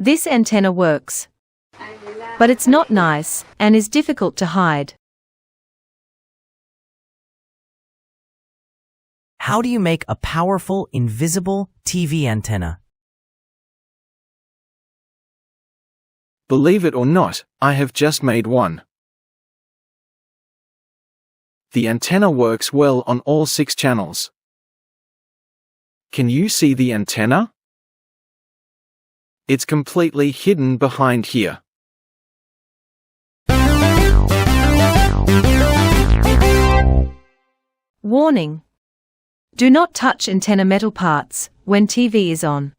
This antenna works, but it's not nice and is difficult to hide. How do you make a powerful, invisible TV antenna? Believe it or not, I have just made one. The antenna works well on all 6 channels. Can you see the antenna? It's completely hidden behind here. Warning: do not touch antenna metal parts when TV is on.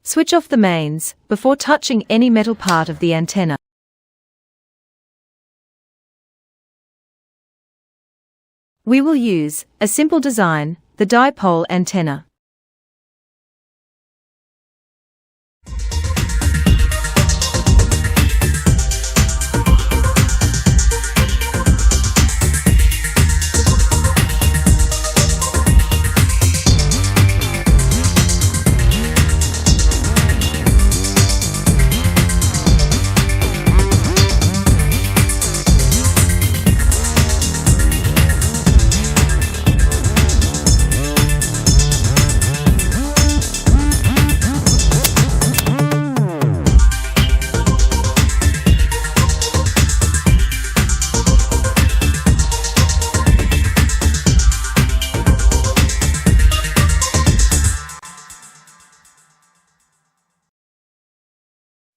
Switch off the mains before touching any metal part of the antenna. We will use a simple design, the dipole antenna.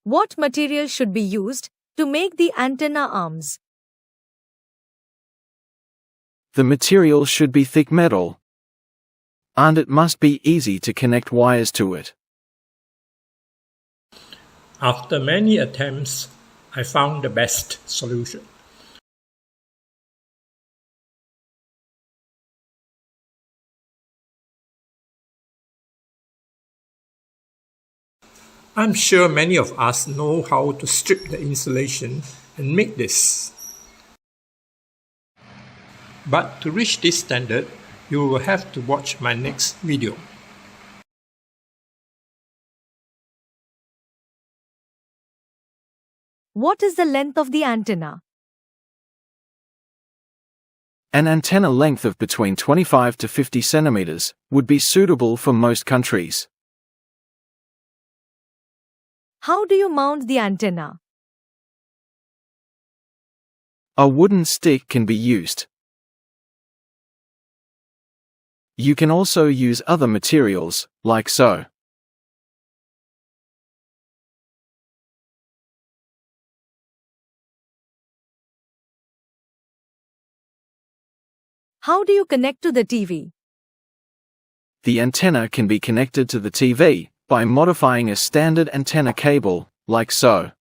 What material should be used to make the antenna arms? The material should be thick metal, and it must be easy to connect wires to it. After many attempts, I found the best solution. I'm sure many of us know how to strip the insulation and make this. But to reach this standard, you will have to watch my next video. What is the length of the antenna? An antenna length of between 25 to 50 centimeters would be suitable for most countries. How do you mount the antenna? A wooden stick can be used. You can also use other materials, like so. How do you connect to the TV? The antenna can be connected to the TV by modifying a standard antenna cable, like so.